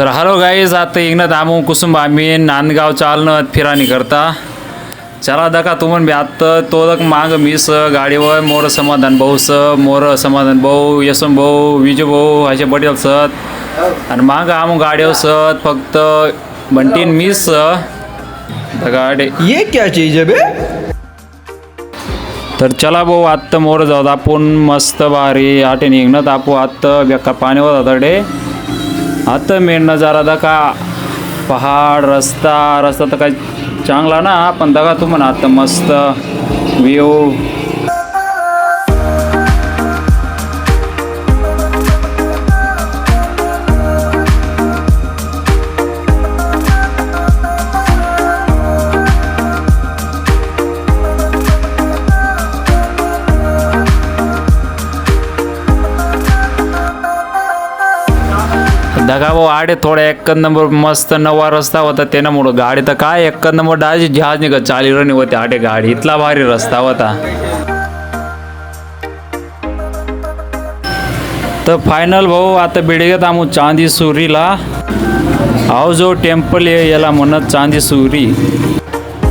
तर hello guys, आता इंगनत आमू कुसुम आम्ही नांदगाव चालणं फिरानी करता चला दका तुमन बी आत्ता तोदक मांग मीस गाडीवर मोर समाधान भाऊ यशवंत भाऊ विजू भाऊ असे बडील सत आणि मांग आमू गाडीवर सत फक्त बंटीन मीस गाडी ये क्या चीज है बे? तर चला भाऊ आत्ता मोर जाऊ आपण मस्त भारी आटे निघणं आपू आत्ता बेकार पाण्यावर जाता डे आता मेन नजारा दका पहाड रस्ता तर काही चांगला ना पण दगा तुम्हाला आता मस्त व्ह्यू दगा भाऊ आडे थोडा एक नंबर मस्त नवा रस्ता होता त्यामुळं गाडी तर काय एक नंबर डायची जहाज निघत चाली रणी होते आडे गाडी इतला भारी रस्ता होता. तर फायनल भाऊ आता बेडगेत आमू चांदी सुरीला हाव जो टेम्पल आहे याला म्हणत चांदी सुरी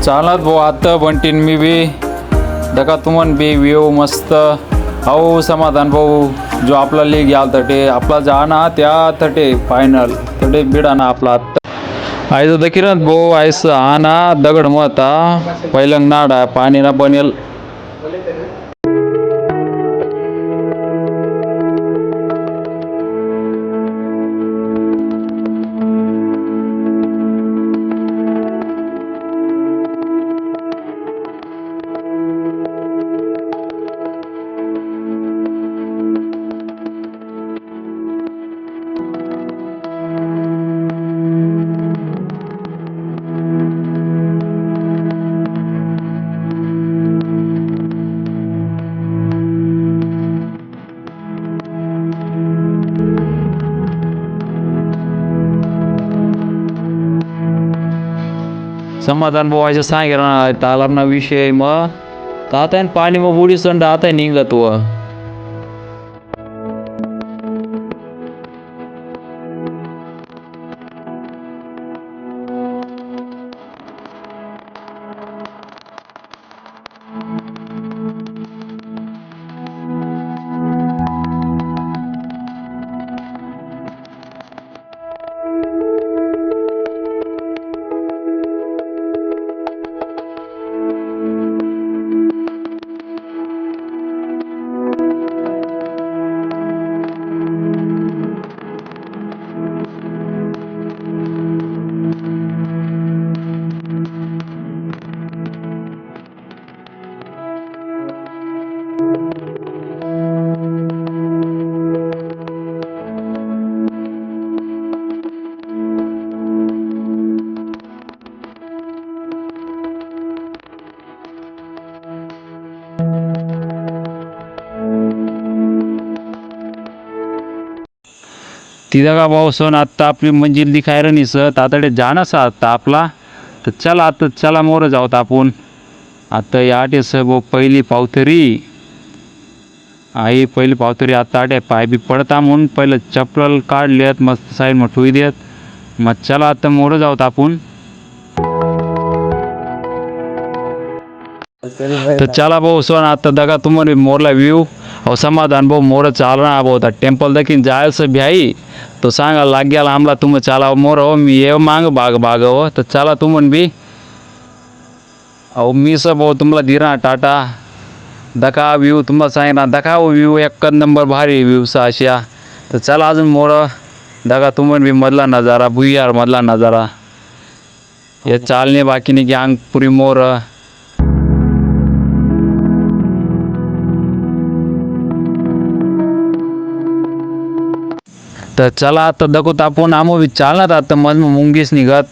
चालत भाऊ आता बंटीन मी बी दगा तुमन बी व्ह्यू मस्त हाऊ समाधान भाऊ जो आपला लीग याल तटे आपला जाना त्या तटे फायनल तटे बिडाना आपला आत्ता आयज दखिरत भाऊ आयस आना दगड मता पहिलं नाडा पाणी ना बनेल समाधान भावायचं सांगितलं तालाबना विषय मग आता पाणी मग बुडी संड आता निघत व तिथं का भाऊ सण आत्ता आपली मंजिल दिखाय रही सत आता जाना सा आता आपला तर चला आता चला मोर जाऊत आपण आता याटे स भाऊ पहिली पावतरी आई पहिली पावतरी आता आटे पाय बी पडता म्हणून पहिलं चप्पल काढलेत मस्त साईड मग ठुई देत मग चला आता मोर जाऊत आपण तर चला भाऊ सण आता दगा तुम्हाला मोरला व्ह्यू अहो समाधान भाऊ मोर चालना भाऊ टेम्पल देखील जायचं भ्याई तो सांगा लाग गेला आम्हाला तुम चाला मोर हो मी ये मांग बाग हो तर चला तुमन बी अहो मी सब भाऊ तुम्हाला दिरा टाटा दका व्ह्यू तुम्हाला सांगितला दका व्ह्यू एक नंबर भारी व्ह्यू सा अशा तर चला अजून मोर दगा तुमन बी मधला नजारा भुईयार मधला नजारा हे चालणे बाकी नाही की अंग पुरी मोर तर चला आता दखूत आपण आमो चालणार आता मग मुंगीस निघत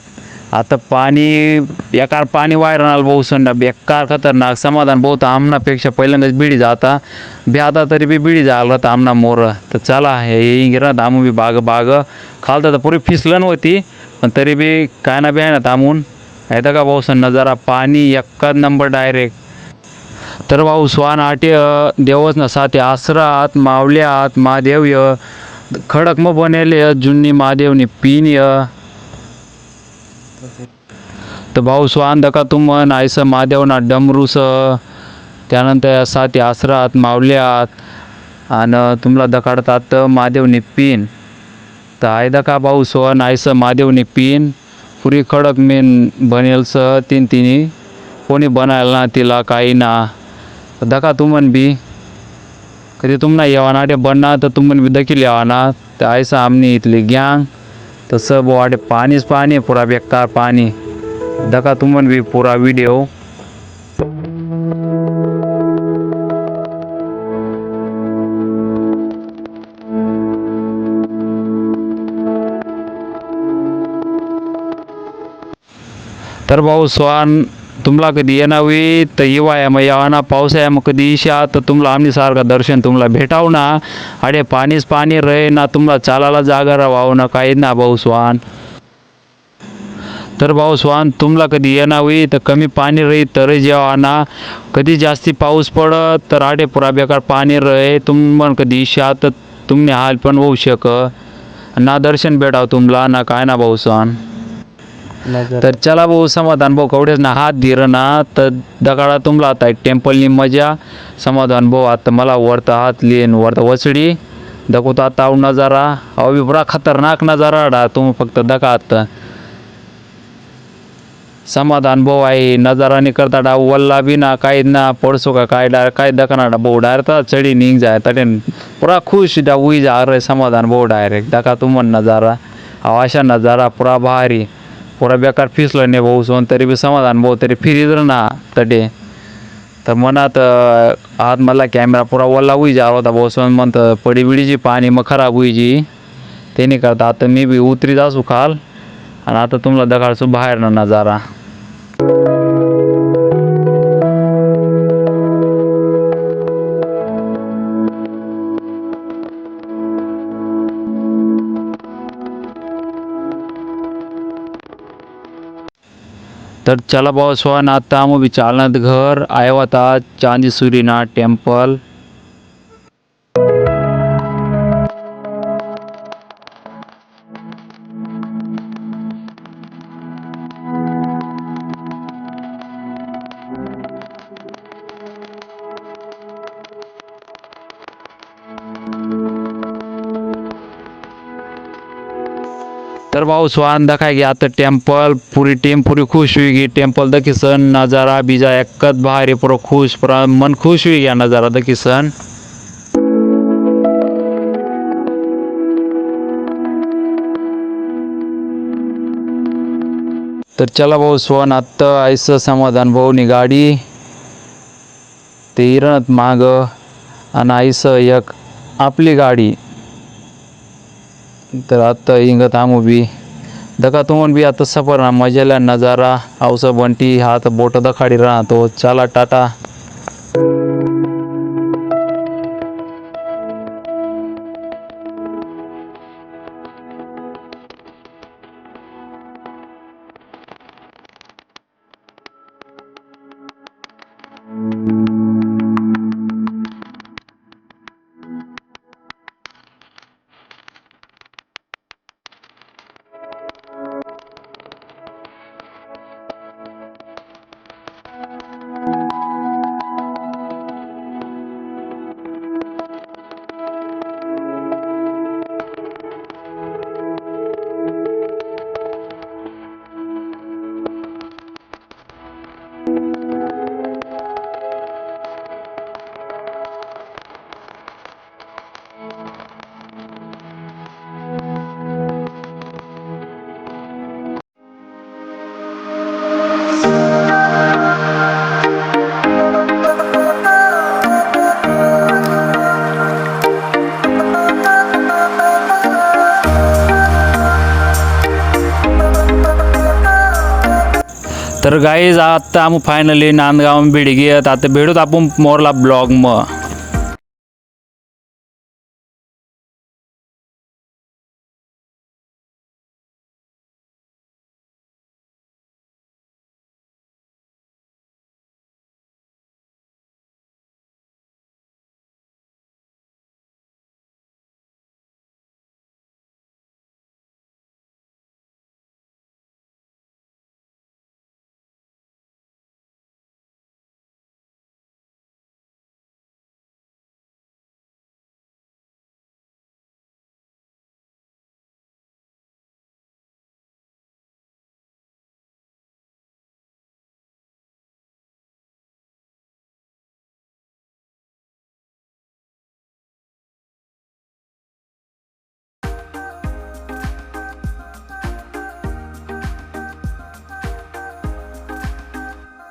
आता पाणी बेकार पाणी वायरणार भाऊ संडा बेकार खतरनाक समाधान बहुत आमनापेक्षा पहिल्यांदाच बिडी जाता आता तरी बी बिडी जायला तर आमना मोर तर चला हे गिरत आमू बी बाग खालता तर पुरी फिसलन होती पण तरी बी काय ना बी आहे ना थांबून आहे का भाऊ सण नजारा पाणी एक नंबर डायरेक्ट तर भाऊ स्वान आटे देवच ना साथे आसरात मावल्यात महादेव खडक मग बनेले जुन्नी महादेवनी पिन तर भाऊ स्वान दका तुम नाहीस महादेवना डमरूस त्यानंतर या 7 आसरात मावल्यात आणि तुम्हाला दकाडतात महादेवनी पिन तर आहे दका भाऊ स्व नाहीस महादेवनी पिन पुरी खडक मेन बनेलस तिन्ही कोणी बनायला ना तिला काही ना दका तुमन बी कधी तुम्हाला येवाना ते बनना तर तुमन बी देखील येवाना तर ऐसा आमनी इथली गँग तसं वाटे पाणीच पाणी पुरा बेकार पाणी दका तुमन बी पुरा व्हिडिओ तर भाऊ स्वान तुम्हाला कधी येणावी तर हिवाळ्या मग यावाना पावसाळ्या मग कधी इशा तर तुम्हाला आमनी सारखं दर्शन तुम्हाला भेटाव ना अरे पाणीच पाणी रहे ना तुम्हाला चालायला जागा राहावं ना काही ना भाऊ स्वान तर भाऊ स्वान तुम्हाला कधी येणावी तर कमी पाणी रही तर जेव्हा ना कधी जास्ती पाऊस पडत तर आडे पुरा बेकार पाणी रहे तुम कधी इशा तर तुमने हाल पण होऊ शक ना दर्शन भेटाव तुम्हाला ना काय ना भाऊ स्वान तर चला भाऊ समाधान भाऊ कवडेच ना हात धीर ना तर दगाडा तुमला आता टेम्पलनी मजा समाधान भाऊ आता मला वरता हात लिहिन वरता वचडी दाखवतो आता नजारा अहो बरा खतरनाक नजारा डा तुम्ही फक्त दकात समाधान भाऊ आहे नजारा नाही करता डा वल्ला बी ना काही ना पडसो का काय डाय काय दकाना भाऊ डायरेक्ट चढी निघ जाय तटे पुरा खुश डा उई जा रे समाधान भाऊ डायरेक्ट दका तुम नजारा अशा नजारा पुरा भारी पुरा बेकार फिसलं नाही भाऊ सोन तरी बी समाधान भाऊ तरी फिरीत ना तटे तर मनात आज मला कॅमेरा पुरा वल्ला हुई जा होता भाऊ सोन म्हणतं पडी बिडीची पाणी मग खराब हुईची ते नाही करता आता मी बी उतरीत असू खाल आणि आता तुम्हाला दगाडसू बाहेर ना नजारा तर चला भाऊ स्वान आता आम्ही बी चालनात घर आयो आता चांदी सूरीना टेम्पल तर भाऊ स्वान दखाय गया आता टेम्पल पूरी टीम पूरी खुश हुई गई टेम्पल दखी सन नज़ारा बीजा एकत बाहर पूरा खुश पूरा मन खुश हुई गया नज़ारा दखी सन तर चला भाऊ स्वान आता ऐसा समाधान भाऊ नी गाडी ते इरणत माग आणि ऐसा एक आपली गाडी तर आता इंगत आमू बी दका तुमन बी आता सफर ना मजेला नज़ारा औस बंटी हाथ बोट दखाडी रहा तो चला टाटा तर गाईज आता आम्ही फायनली नांदगाव बिडगी आता भेटूत आपण मोरला ब्लॉग मग